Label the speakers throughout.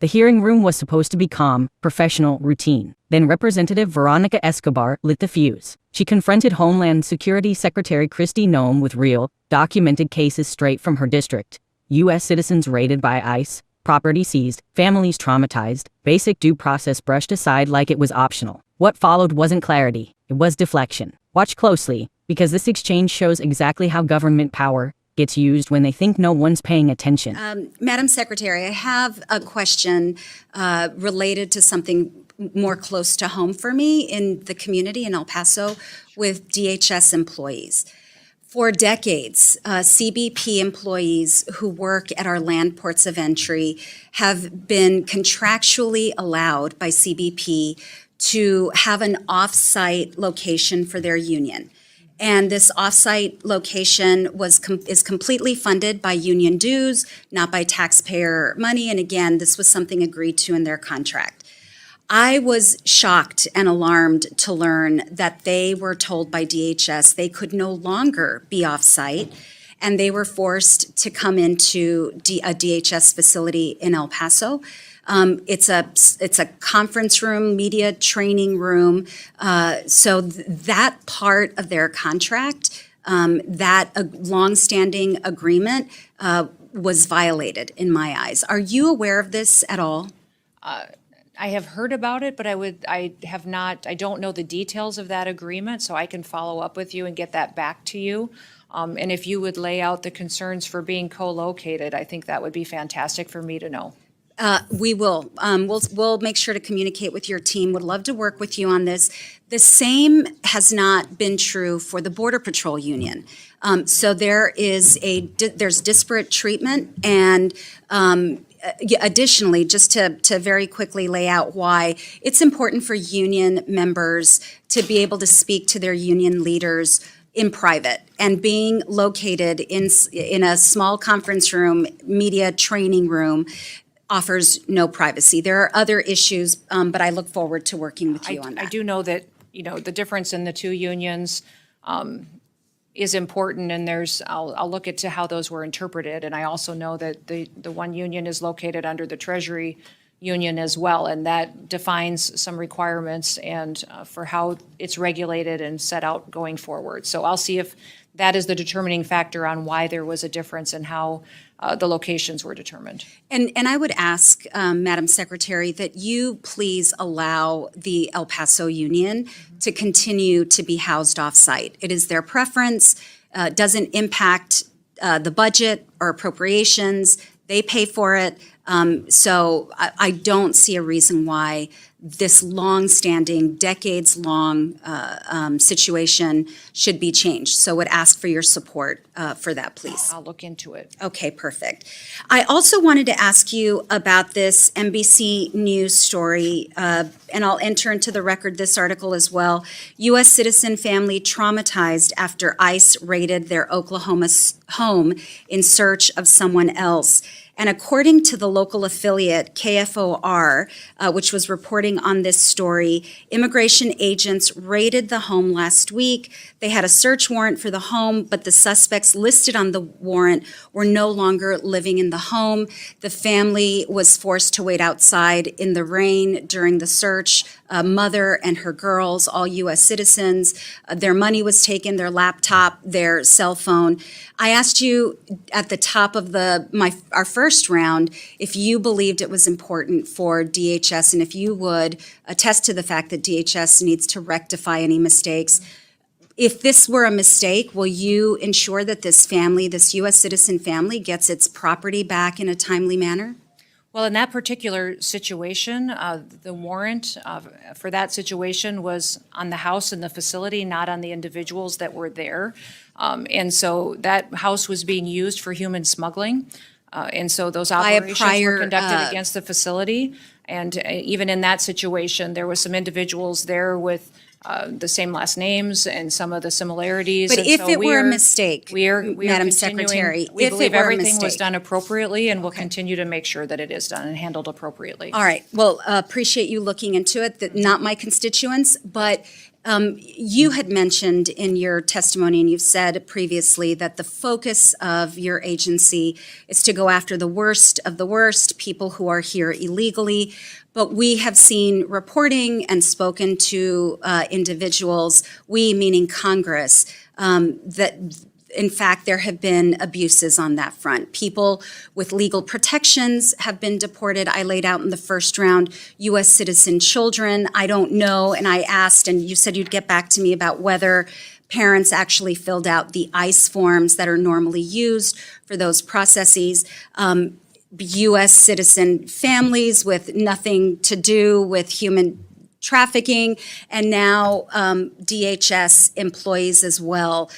Speaker 1: The hearing room was supposed to be calm, professional, routine. Then Representative Veronica Escobar lit the fuse. She confronted Homeland Security Secretary Kristi Noem with real, documented cases straight from her district. U.S. citizens raided by ICE, property seized, families traumatized, basic due process brushed aside like it was optional. What followed wasn't clarity, it was deflection. Watch closely, because this exchange shows exactly how government power gets used when they think no one's paying attention.
Speaker 2: Madam Secretary, I have a question related to something more close to home for me in the community in El Paso with DHS employees. For decades, CBP employees who work at our land ports of entry have been contractually allowed by CBP to have an off-site location for their union. And this off-site location is completely funded by union dues, not by taxpayer money. And again, this was something agreed to in their contract. I was shocked and alarmed to learn that they were told by DHS they could no longer be off-site, and they were forced to come into a DHS facility in El Paso. It's a conference room, media training room. So that part of their contract, that longstanding agreement, was violated in my eyes. Are you aware of this at all?
Speaker 3: I have heard about it, but I don't know the details of that agreement, so I can follow up with you and get that back to you. And if you would lay out the concerns for being co-located, I think that would be fantastic for me to know.
Speaker 2: We will. We'll make sure to communicate with your team. Would love to work with you on this. The same has not been true for the Border Patrol Union. So there's disparate treatment, and additionally, just to very quickly lay out why it's important for union members to be able to speak to their union leaders in private, and being located in a small conference room, media training room, offers no privacy. There are other issues, but I look forward to working with you on that.
Speaker 3: I do know that, the difference in the two unions is important, and I'll look into how those were interpreted. And I also know that the one union is located under the Treasury Union as well, and that defines some requirements and for how it's regulated and set out going forward. So I'll see if that is the determining factor on why there was a difference in how the locations were determined.
Speaker 2: And I would ask, Madam Secretary, that you please allow the El Paso Union to continue to be housed off-site. It is their preference, doesn't impact the budget or appropriations. They pay for it. So I don't see a reason why this long-standing, decades-long situation should be changed. So would ask for your support for that, please.
Speaker 3: I'll look into it.
Speaker 2: Okay, perfect. I also wanted to ask you about this NBC News story, and I'll enter into the record this article as well. U.S. citizen family traumatized after ICE raided their Oklahoma home in search of someone else. And according to the local affiliate, KFOR, which was reporting on this story, immigration agents raided the home last week. They had a search warrant for the home, but the suspects listed on the warrant were no longer living in the home. The family was forced to wait outside in the rain during the search. A mother and her girls, all U.S. citizens. Their money was taken, their laptop, their cell phone. I asked you at the top of our first round if you believed it was important for DHS, and if you would attest to the fact that DHS needs to rectify any mistakes. If this were a mistake, will you ensure that this family, this U.S. citizen family, gets its property back in a timely manner?
Speaker 3: Well, in that particular situation, the warrant for that situation was on the house and the facility, not on the individuals that were there. And so that house was being used for human smuggling. And so those operations were conducted against the facility. And even in that situation, there was some individuals there with the same last names and some of the similarities.
Speaker 2: But if it were a mistake, Madam Secretary,
Speaker 3: we believe everything was done appropriately, and we'll continue to make sure that it is done and handled appropriately.
Speaker 2: All right. Well, appreciate you looking into it. Not my constituents, but You had mentioned in your testimony, and you've said previously, that the focus of your agency is to go after the worst of the worst, people who are here illegally. But we have seen reporting and spoken to individuals, we meaning Congress, that in fact, there have been abuses on that front. People with legal protections have been deported. I laid out in the first round U.S. citizen children. I don't know, and I asked, and you said you'd get back to me about whether parents actually filled out the ICE forms that are normally used for those processes. U.S. citizen families with nothing to do with human trafficking, and now DHS employees as well,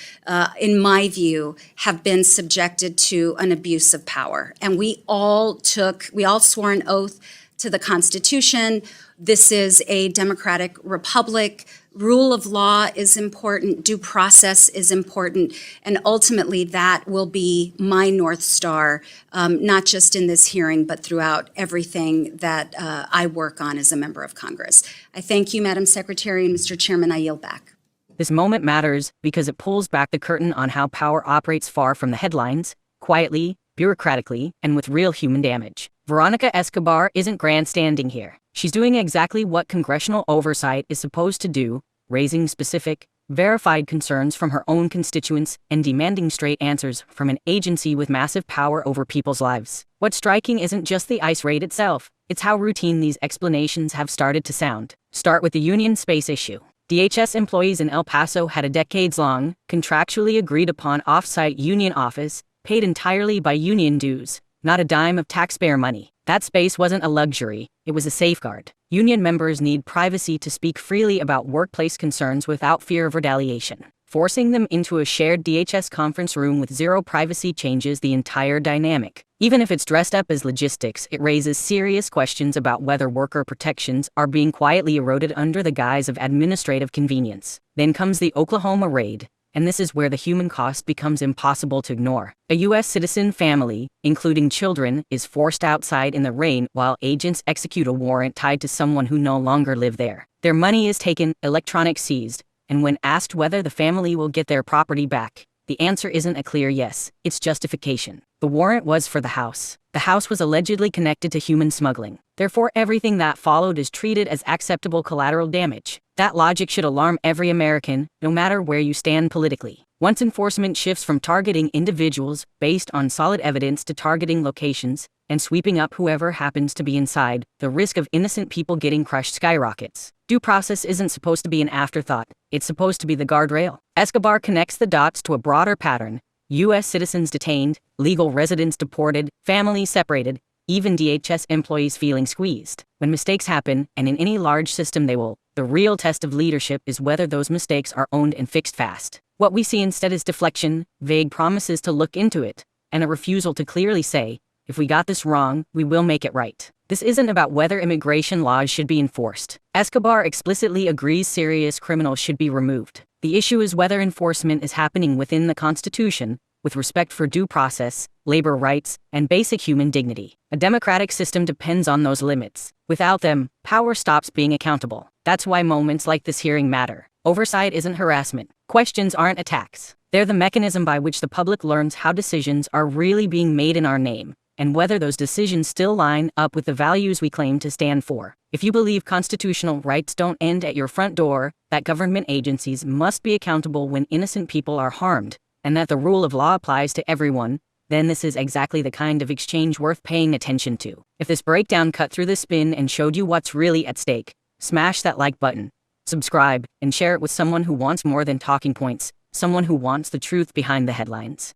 Speaker 2: in my view, have been subjected to an abuse of power. And we all swore an oath to the Constitution. This is a democratic republic. Rule of law is important, due process is important, and ultimately that will be my North Star, not just in this hearing, but throughout everything that I work on as a member of Congress. I thank you, Madam Secretary, and Mr. Chairman, I yield back.
Speaker 1: This moment matters because it pulls back the curtain on how power operates far from the headlines, quietly, bureaucratically, and with real human damage. Veronica Escobar isn't grandstanding here. She's doing exactly what congressional oversight is supposed to do, raising specific, verified concerns from her own constituents and demanding straight answers from an agency with massive power over people's lives. What's striking isn't just the ICE raid itself, it's how routine these explanations have started to sound. Start with the union space issue. DHS employees in El Paso had a decades-long, contractually agreed-upon off-site union office, paid entirely by union dues, not a dime of taxpayer money. That space wasn't a luxury, it was a safeguard. Union members need privacy to speak freely about workplace concerns without fear of retaliation. Forcing them into a shared DHS conference room with zero privacy changes the entire dynamic. Even if it's dressed up as logistics, it raises serious questions about whether worker protections are being quietly eroded under the guise of administrative convenience. Then comes the Oklahoma raid. And this is where the human cost becomes impossible to ignore. A U.S. citizen family, including children, is forced outside in the rain while agents execute a warrant tied to someone who no longer lived there. Their money is taken, electronics seized, and when asked whether the family will get their property back, the answer isn't a clear yes, it's justification. The warrant was for the house. The house was allegedly connected to human smuggling. Therefore, everything that followed is treated as acceptable collateral damage. That logic should alarm every American, no matter where you stand politically. Once enforcement shifts from targeting individuals based on solid evidence to targeting locations and sweeping up whoever happens to be inside, the risk of innocent people getting crushed skyrockets. Due process isn't supposed to be an afterthought, it's supposed to be the guardrail. Escobar connects the dots to a broader pattern. U.S. citizens detained, legal residents deported, families separated, even DHS employees feeling squeezed. When mistakes happen, and in any large system they will, the real test of leadership is whether those mistakes are owned and fixed fast. What we see instead is deflection, vague promises to look into it, and a refusal to clearly say, if we got this wrong, we will make it right. This isn't about whether immigration laws should be enforced. Escobar explicitly agrees serious criminals should be removed. The issue is whether enforcement is happening within the Constitution, with respect for due process, labor rights, and basic human dignity. A democratic system depends on those limits. Without them, power stops being accountable. That's why moments like this hearing matter. Oversight isn't harassment. Questions aren't attacks. They're the mechanism by which the public learns how decisions are really being made in our name, and whether those decisions still line up with the values we claim to stand for. If you believe constitutional rights don't end at your front door, that government agencies must be accountable when innocent people are harmed, and that the rule of law applies to everyone, then this is exactly the kind of exchange worth paying attention to. If this breakdown cut through the spin and showed you what's really at stake, smash that like button, subscribe, and share it with someone who wants more than talking points, someone who wants the truth behind the headlines.